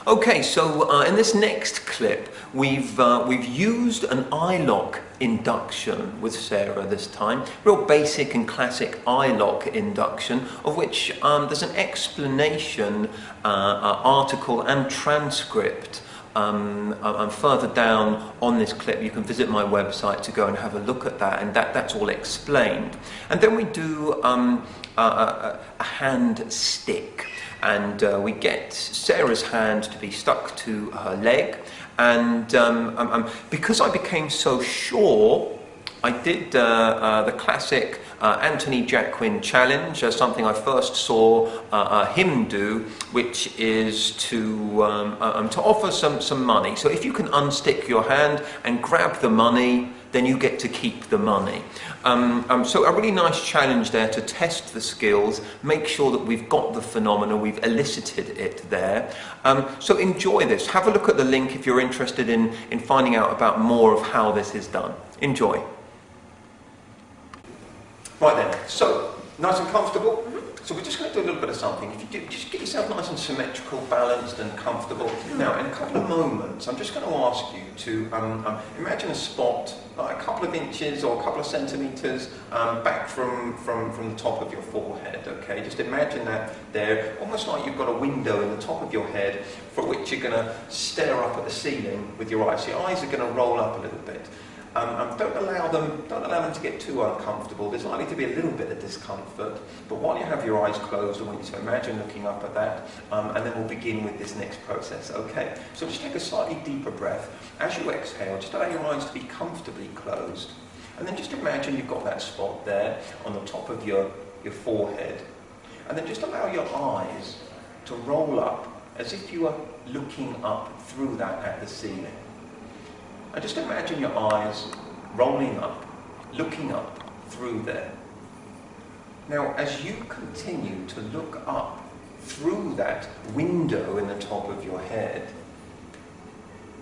Okay, so in this next clip, we've used an eye lock induction with Sarah this time. Real basic and classic eye lock induction, of which there's an explanation, article and transcript further down on this clip. You can visit my website to go and have a look at that, and that's all explained. And then we do a hand stick. And we get Sarah's hand to be stuck to her leg, and because I became so sure, I did the classic Anthony Jacquin challenge, something I first saw him do, which is to offer some money. So if you can unstick your hand and grab the money, then you get to keep the money. So a really nice challenge there to test the skills, make sure that we've got the phenomena, we've elicited it there. So enjoy this. Have a look at the link if you're interested in finding out about more of how this is done. Enjoy. Right then, so nice and comfortable. So we're just going to do a little bit of something. If you do, just get yourself nice and symmetrical, balanced and comfortable. Now, in a couple of moments, I'm just going to ask you to imagine a spot like a couple of inches or a couple of centimetres back from the top of your forehead, okay? Just imagine that there, almost like you've got a window in the top of your head for which you're going to stare up at the ceiling with your eyes. So your eyes are going to roll up a little bit. Don't allow them to get too uncomfortable. There's likely to be a little bit of discomfort, but while you have your eyes closed, I want you to imagine looking up at that, and then we'll begin with this next process, okay? So just take a slightly deeper breath. As you exhale, just allow your eyes to be comfortably closed, and then just imagine you've got that spot there on the top of your forehead, and then just allow your eyes to roll up as if you were looking up through that at the ceiling. And just imagine your eyes rolling up, looking up through there. Now, as you continue to look up through that window in the top of your head,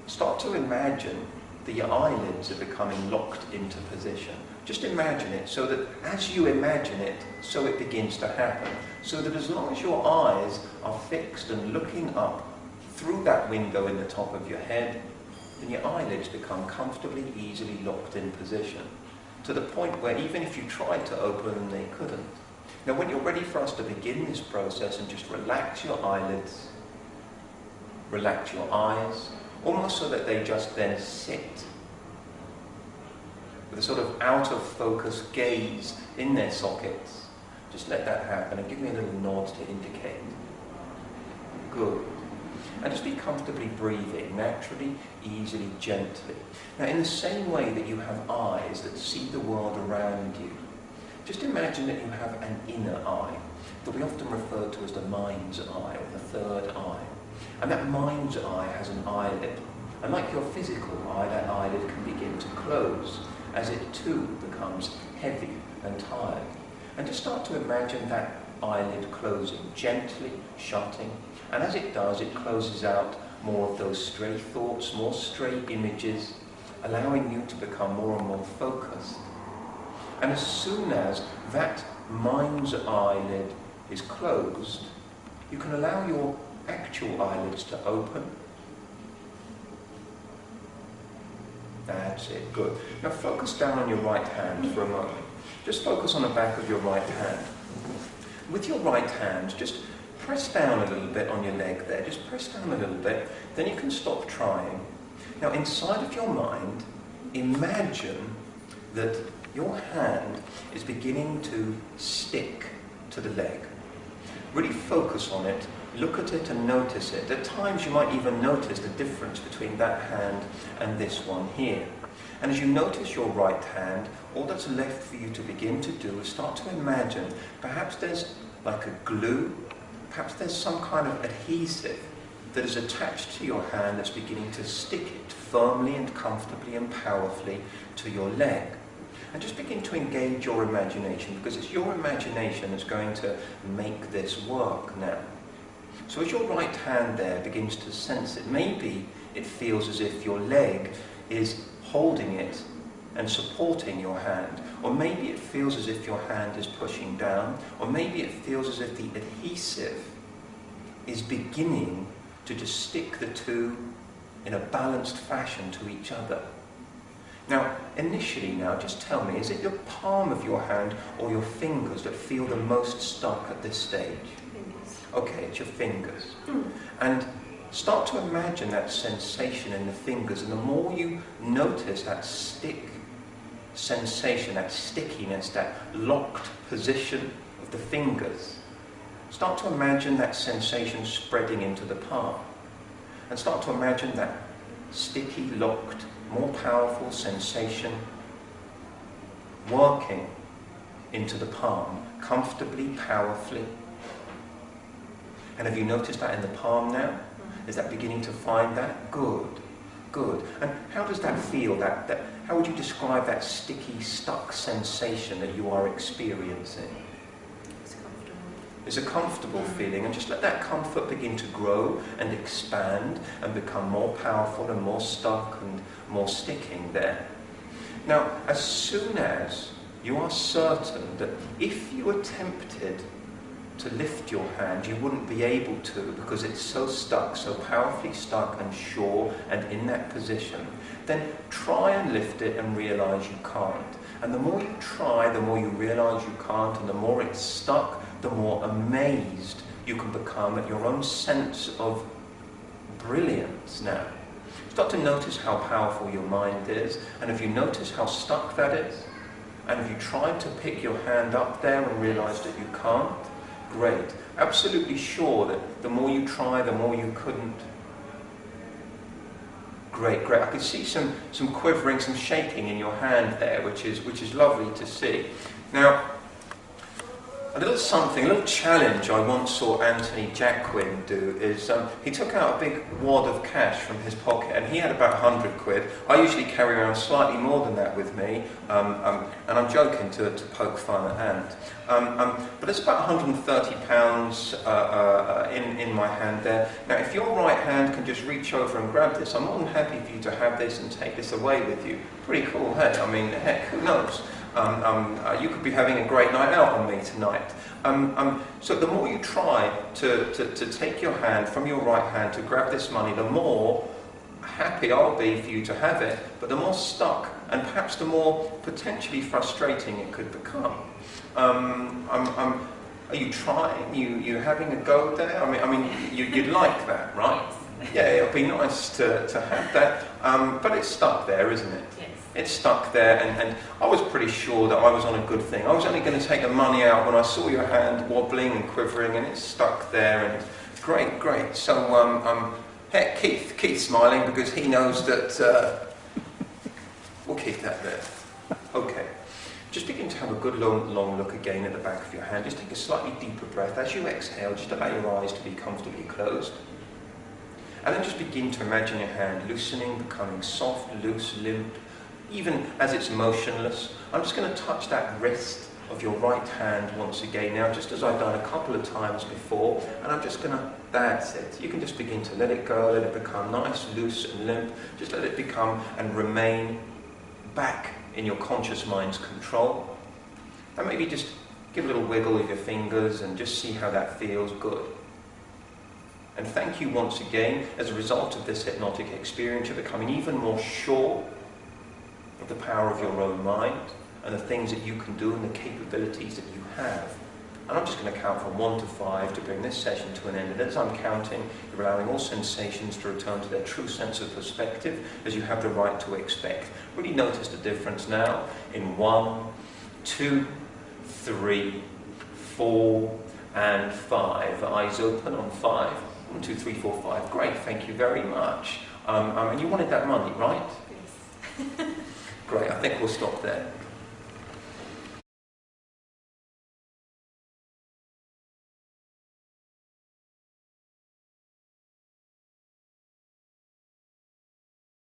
start to imagine that your eyelids are becoming locked into position. Just imagine it so that as you imagine it, so it begins to happen. So that as long as your eyes are fixed and looking up through that window in the top of your head, then your eyelids become comfortably, easily locked in position, to the point where even if you tried to open them, they couldn't. Now, when you're ready for us to begin this process, and just relax your eyelids, relax your eyes, almost so that they just then sit with a sort of out of focus gaze in their sockets. Just let that happen and give me a little nod to indicate. Good. And just be comfortably breathing, naturally, easily, gently. Now, in the same way that you have eyes that see the world around you, just imagine that you have an inner eye, that we often refer to as the mind's eye, or the third eye. And that mind's eye has an eyelid. And like your physical eye, that eyelid can begin to close, as it too becomes heavy and tired. And just start to imagine that eyelid closing, gently shutting. And as it does, it closes out more of those stray thoughts, more stray images, allowing you to become more and more focused. And as soon as that mind's eyelid is closed, you can allow your actual eyelids to open. That's it, good. Now focus down on your right hand for a moment. Just focus on the back of your right hand. With your right hand, just press down a little bit on your leg there, just press down a little bit, then you can stop trying. Now inside of your mind, imagine that your hand is beginning to stick to the leg. Really focus on it, look at it and notice it. At times you might even notice the difference between that hand and this one here. And as you notice your right hand, all that's left for you to begin to do is start to imagine, perhaps there's like a glue, perhaps there's some kind of adhesive that is attached to your hand that's beginning to stick it firmly and comfortably and powerfully to your leg. And just begin to engage your imagination, because it's your imagination that's going to make this work now. So as your right hand there begins to sense it, maybe it feels as if your leg is holding it and supporting your hand, or maybe it feels as if your hand is pushing down, or maybe it feels as if the adhesive is beginning to just stick the two in a balanced fashion to each other. Now, initially now, just tell me, is it your palm of your hand or your fingers that feel the most stuck at this stage? Fingers. Okay, it's your fingers. And start to imagine that sensation in the fingers, and the more you notice that stick sensation, that stickiness, that locked position of the fingers, start to imagine that sensation spreading into the palm. And start to imagine that sticky, locked, more powerful sensation working into the palm, comfortably, powerfully. And have you noticed that in the palm now? Is that beginning to find that? Good, good. And how does that feel? How would you describe that sticky, stuck sensation that you are experiencing? It's a comfortable feeling, and just let that comfort begin to grow and expand and become more powerful and more stuck and more sticking there. Now, as soon as you are certain that if you attempted to lift your hand, you wouldn't be able to because it's so stuck, so powerfully stuck and sure and in that position, then try and lift it and realize you can't. And the more you try, the more you realize you can't, and the more it's stuck, the more amazed you can become at your own sense of brilliance now. Start to notice how powerful your mind is, and if you notice how stuck that is, and if you tried to pick your hand up there and realized that you can't, great. Absolutely sure that the more you try, the more you couldn't. Great, great. I could see some quivering, some shaking in your hand there, which is lovely to see. Now, a little something, a little challenge I once saw Anthony Jacquin do is he took out a big wad of cash from his pocket, and he had about 100 quid. I usually carry around slightly more than that with me, and I'm joking to poke fun at Ant. But it's about £130 in my hand there. Now, if your right hand can just reach over and grab this, I'm more than happy for you to have this and take this away with you. Pretty cool, hey? I mean, heck, who knows? You could be having a great night out on me tonight. So the more you try to take your hand from your right hand to grab this money, the more happy I'll be for you to have it, but the more stuck and perhaps the more potentially frustrating it could become. Are you trying? You having a go there? I mean, you'd like that, right? Yeah, it'll be nice to have that, but it's stuck there, isn't it? Yes. It's stuck there, and I was pretty sure that I was on a good thing. I was only going to take the money out when I saw your hand wobbling and quivering, and it's stuck there, and it's great, great. So, heck, Keith's smiling because he knows that we'll keep that there. Okay. Just begin to have a good long look again at the back of your hand. Just take a slightly deeper breath. As you exhale, just allow your eyes to be comfortably closed. And then just begin to imagine your hand loosening, becoming soft, loose, limp. Even as it's motionless, I'm just going to touch that wrist of your right hand once again now, just as I've done a couple of times before, and I'm just going to, that's it. You can just begin to let it go, let it become nice, loose and limp. Just let it become and remain back in your conscious mind's control. And maybe just give a little wiggle with your fingers and just see how that feels good. And thank you once again. As a result of this hypnotic experience, you're becoming even more sure of the power of your own mind and the things that you can do and the capabilities that you have. And I'm just going to count from 1 to 5 to bring this session to an end. And as I'm counting, you're allowing all sensations to return to their true sense of perspective, as you have the right to expect. Really notice the difference now in 1, 2, 3, 4, and 5. Eyes open on 5. 1, 2, 3, 4, 5. Great, thank you very much. And you wanted that money, right? Yes. Great, I think we'll stop there.